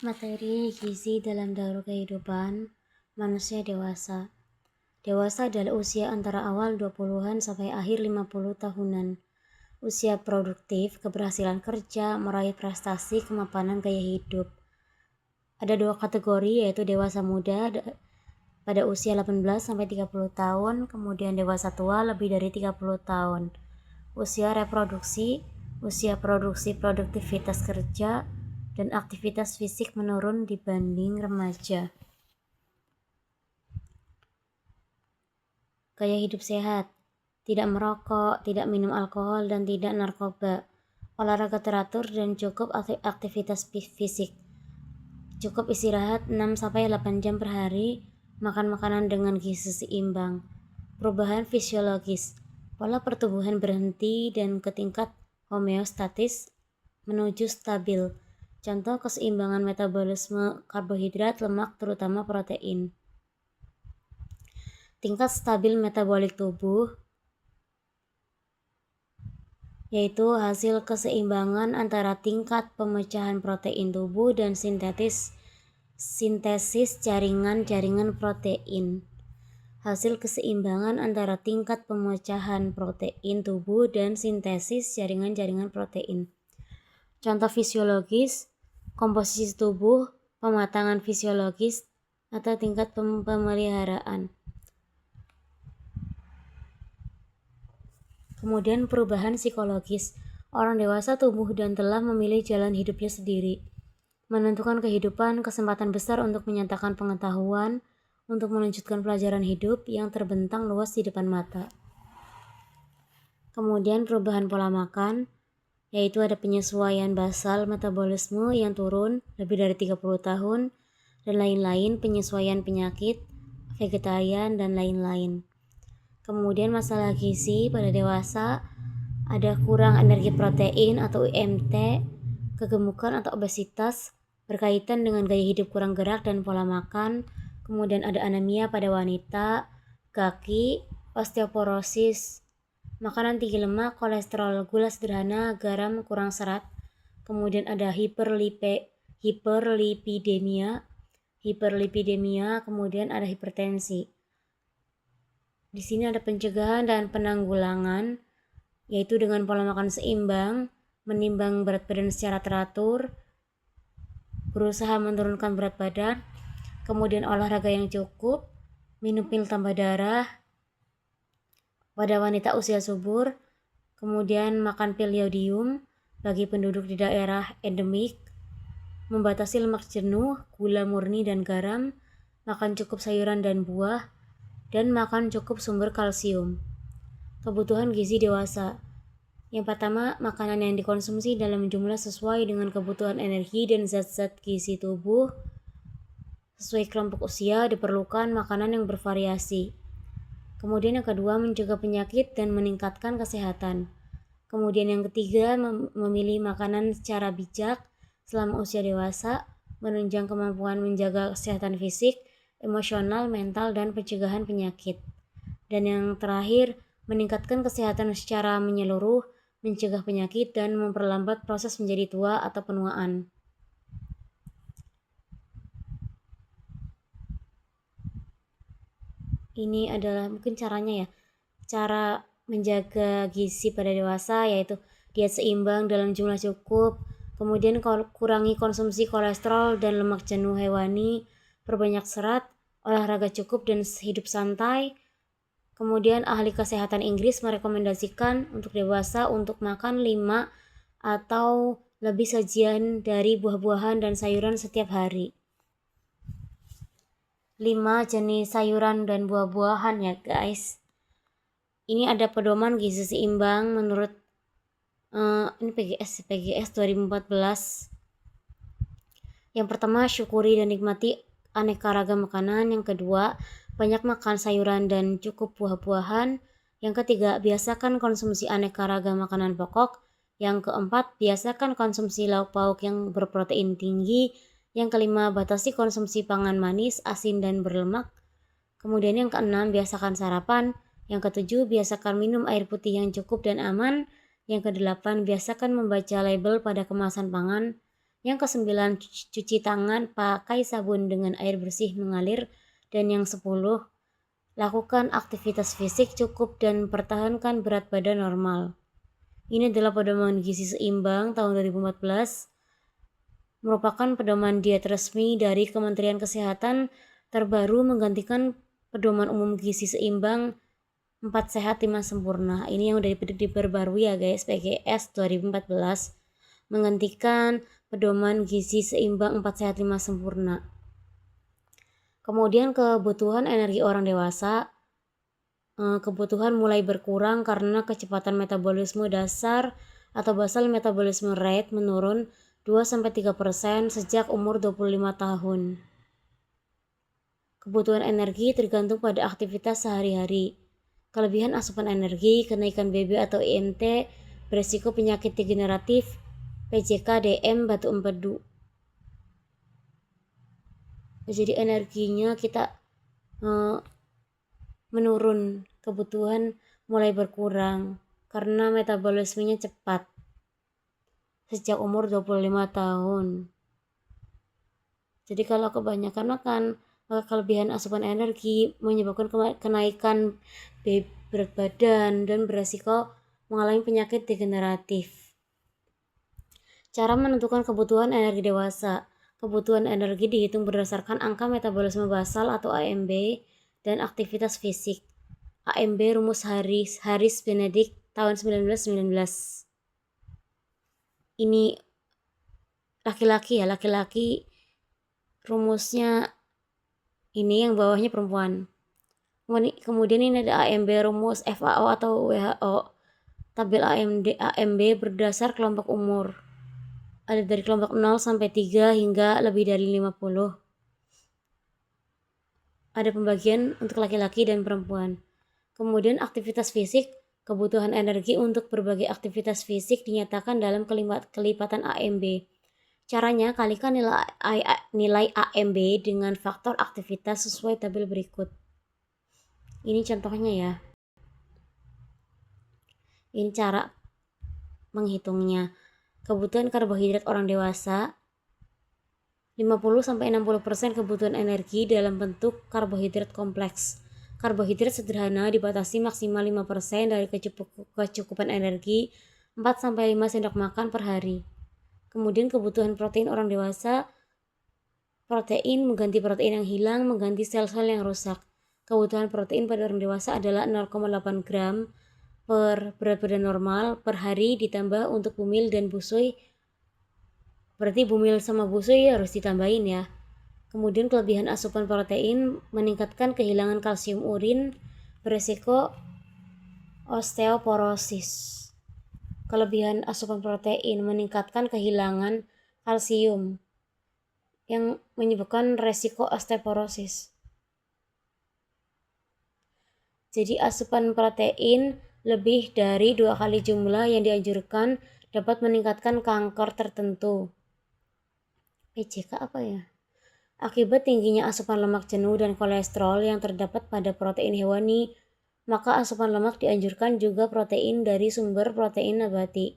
Materi gizi dalam daur kehidupan manusia dewasa. Dewasa adalah usia antara awal 20-an sampai akhir 50 tahunan. Usia produktif, keberhasilan kerja, meraih prestasi, kemapanan gaya hidup. Ada dua kategori, yaitu dewasa muda pada usia 18 sampai 30 tahun, kemudian dewasa tua lebih dari 30 tahun. Usia reproduksi, usia produksi produktivitas kerja, dan aktivitas fisik menurun dibanding remaja. Gaya hidup sehat, tidak merokok, tidak minum alkohol, dan tidak narkoba. Olahraga teratur dan cukup aktivitas fisik. Cukup istirahat 6-8 jam per hari, makan makanan dengan gizi seimbang. Perubahan fisiologis, pola pertumbuhan berhenti dan ke tingkat homeostatis menuju stabil. Contoh keseimbangan metabolisme karbohidrat, lemak, terutama protein. Tingkat stabil metabolik tubuh, yaitu hasil keseimbangan antara tingkat pemecahan protein tubuh dan sintesis jaringan-jaringan protein. Hasil keseimbangan antara tingkat pemecahan protein tubuh dan sintesis jaringan-jaringan protein. Contoh fisiologis, komposisi tubuh, pematangan fisiologis, atau tingkat pemeliharaan. Kemudian perubahan psikologis. Orang dewasa tumbuh dan telah memilih jalan hidupnya sendiri, menentukan kehidupan, kesempatan besar untuk menyatakan pengetahuan, untuk melanjutkan pelajaran hidup yang terbentang luas di depan mata. Kemudian perubahan pola makan, yaitu ada penyesuaian basal metabolisme yang turun lebih dari 30 tahun, dan lain-lain, penyesuaian penyakit, vegetarian, dan lain-lain. Kemudian masalah gizi pada dewasa, ada kurang energi protein atau UMT, kegemukan atau obesitas, berkaitan dengan gaya hidup kurang gerak dan pola makan. Kemudian ada anemia pada wanita, kaki, osteoporosis, makanan tinggi lemak, kolesterol, gula sederhana, garam, kurang serat. Kemudian ada hiperlipidemia, kemudian ada hipertensi. Di sini ada pencegahan dan penanggulangan, yaitu dengan pola makan seimbang, menimbang berat badan secara teratur, berusaha menurunkan berat badan, kemudian olahraga yang cukup, minum pil tambah darah pada wanita usia subur, kemudian makan pil iodium bagi penduduk di daerah endemik, membatasi lemak jenuh, gula murni dan garam, makan cukup sayuran dan buah, dan makan cukup sumber kalsium. Kebutuhan gizi dewasa. Yang pertama, makanan yang dikonsumsi dalam jumlah sesuai dengan kebutuhan energi dan zat-zat gizi tubuh. Sesuai kelompok usia, diperlukan makanan yang bervariasi. Kemudian yang kedua, mencegah penyakit dan meningkatkan kesehatan. Kemudian yang ketiga, memilih makanan secara bijak selama usia dewasa, menunjang kemampuan menjaga kesehatan fisik, emosional, mental, dan pencegahan penyakit. Dan yang terakhir, meningkatkan kesehatan secara menyeluruh, mencegah penyakit, dan memperlambat proses menjadi tua atau penuaan. Ini adalah mungkin caranya ya, cara menjaga gizi pada dewasa, yaitu diet seimbang dalam jumlah cukup, kemudian kurangi konsumsi kolesterol dan lemak jenuh hewani, perbanyak serat, olahraga cukup dan hidup santai. Kemudian ahli kesehatan Inggris merekomendasikan untuk dewasa untuk makan 5 atau lebih sajian dari buah-buahan dan sayuran setiap hari. 5 jenis sayuran dan buah-buahan ya guys. Ini ada pedoman gizi seimbang menurut ini PGS 2014. Yang pertama, syukuri dan nikmati aneka ragam makanan. Yang kedua, banyak makan sayuran dan cukup buah-buahan. Yang ketiga, biasakan konsumsi aneka ragam makanan pokok. Yang keempat, biasakan konsumsi lauk pauk yang berprotein tinggi. Yang kelima, batasi konsumsi pangan manis, asin, dan berlemak. Kemudian yang keenam, biasakan sarapan. Yang ketujuh, biasakan minum air putih yang cukup dan aman. Yang kedelapan, biasakan membaca label pada kemasan pangan. Yang ke-9, cuci tangan pakai sabun dengan air bersih mengalir. Dan yang 10, lakukan aktivitas fisik cukup dan pertahankan berat badan normal. Ini adalah pedoman gizi seimbang tahun 2014, merupakan pedoman diet resmi dari Kementerian Kesehatan terbaru menggantikan pedoman umum gizi seimbang 4 sehat 5 sempurna. Ini yang udah diperbarui ya guys, PGS 2014, menggantikan pedoman gizi seimbang 4 sehat 5 sempurna. Kemudian kebutuhan energi orang dewasa. Kebutuhan mulai berkurang karena kecepatan metabolisme dasar atau basal metabolisme rate menurun 2-3% sejak umur 25 tahun. Kebutuhan energi tergantung pada aktivitas sehari-hari. Kelebihan asupan energi, kenaikan BB atau IMT, beresiko penyakit degeneratif, PJK, DM, batu empedu. Jadi energinya kita menurun, kebutuhan mulai berkurang karena metabolismenya cepat sejak umur 25 tahun. Jadi kalau kebanyakan makan, maka kelebihan asupan energi menyebabkan kenaikan berat badan dan beresiko mengalami penyakit degeneratif. Cara menentukan kebutuhan energi dewasa. Kebutuhan energi dihitung berdasarkan angka metabolisme basal atau AMB dan aktivitas fisik. AMB rumus Harris Benedict tahun 1919. Ini laki-laki rumusnya ini, yang bawahnya perempuan. Kemudian ini ada AMB rumus FAO atau WHO. Tabel AMB berdasar kelompok umur. Ada dari kelompok 0 sampai 3 hingga lebih dari 50. Ada pembagian untuk laki-laki dan perempuan. Kemudian aktivitas fisik, kebutuhan energi untuk berbagai aktivitas fisik dinyatakan dalam kelipatan AMB. Caranya, kalikan nilai AMB dengan faktor aktivitas sesuai tabel berikut. Ini contohnya ya. Ini cara menghitungnya. Kebutuhan karbohidrat orang dewasa, 50-60% kebutuhan energi dalam bentuk karbohidrat kompleks. Karbohidrat sederhana dibatasi maksimal 5% dari kecukupan energi 4-5 sendok makan per hari. Kemudian kebutuhan protein orang dewasa, protein mengganti protein yang hilang, mengganti sel-sel yang rusak. Kebutuhan protein pada orang dewasa adalah 0,8 gram per berat badan normal per hari, ditambah untuk bumil dan busui. Berarti bumil sama busui harus ditambahin ya. Kemudian kelebihan asupan protein meningkatkan kehilangan kalsium urin, beresiko osteoporosis. Kelebihan asupan protein meningkatkan kehilangan kalsium yang menyebabkan resiko osteoporosis. Jadi asupan protein lebih dari 2 kali jumlah yang dianjurkan dapat meningkatkan kanker tertentu. PJK apa ya? Akibat tingginya asupan lemak jenuh dan kolesterol yang terdapat pada protein hewani, maka asupan lemak dianjurkan juga protein dari sumber protein nabati.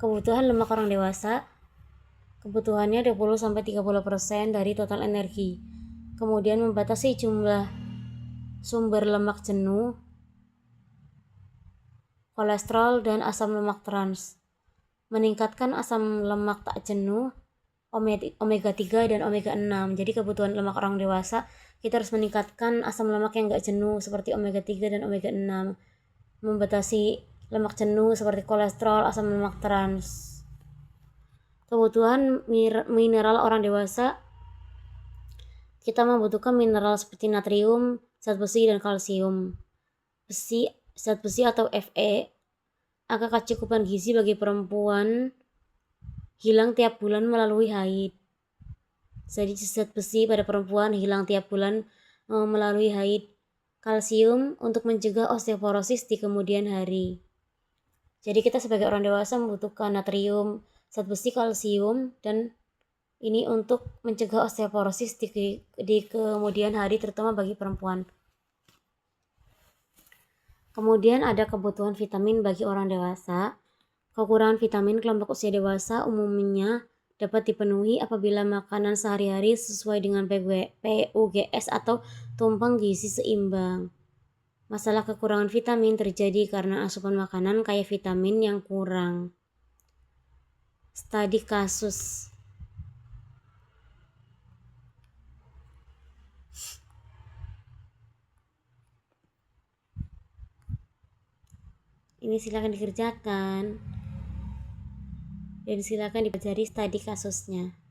Kebutuhan lemak orang dewasa, kebutuhannya 20-30% dari total energi. Kemudian membatasi jumlah sumber lemak jenuh, kolesterol, dan asam lemak trans. Meningkatkan asam lemak tak jenuh, omega 3 dan omega 6. Jadi kebutuhan lemak orang dewasa, kita harus meningkatkan asam lemak yang gak jenuh seperti omega 3 dan omega 6. Membatasi lemak jenuh seperti kolesterol, asam lemak trans. Kebutuhan mineral orang dewasa, kita membutuhkan mineral seperti natrium, zat besi, dan kalsium. Zat besi atau Fe. Angka kecukupan gizi bagi perempuan hilang tiap bulan melalui haid. Jadi zat besi pada perempuan hilang tiap bulan melalui haid. Kalsium untuk mencegah osteoporosis di kemudian hari. Jadi kita sebagai orang dewasa membutuhkan natrium, zat besi, kalsium, dan ini untuk mencegah osteoporosis di kemudian hari, terutama bagi perempuan. Kemudian ada kebutuhan vitamin bagi orang dewasa. Kekurangan vitamin kelompok usia dewasa umumnya dapat dipenuhi apabila makanan sehari-hari sesuai dengan PUGS atau tumpang gizi seimbang. Masalah kekurangan vitamin terjadi karena asupan makanan kaya vitamin yang kurang. Studi kasus. Ini silakan dikerjakan dan silakan dipelajari studi kasusnya.